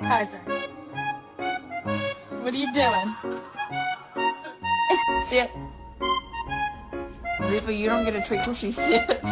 Kaiser. What are you doing? Sit. Ziva, you don't get a treat till she sits.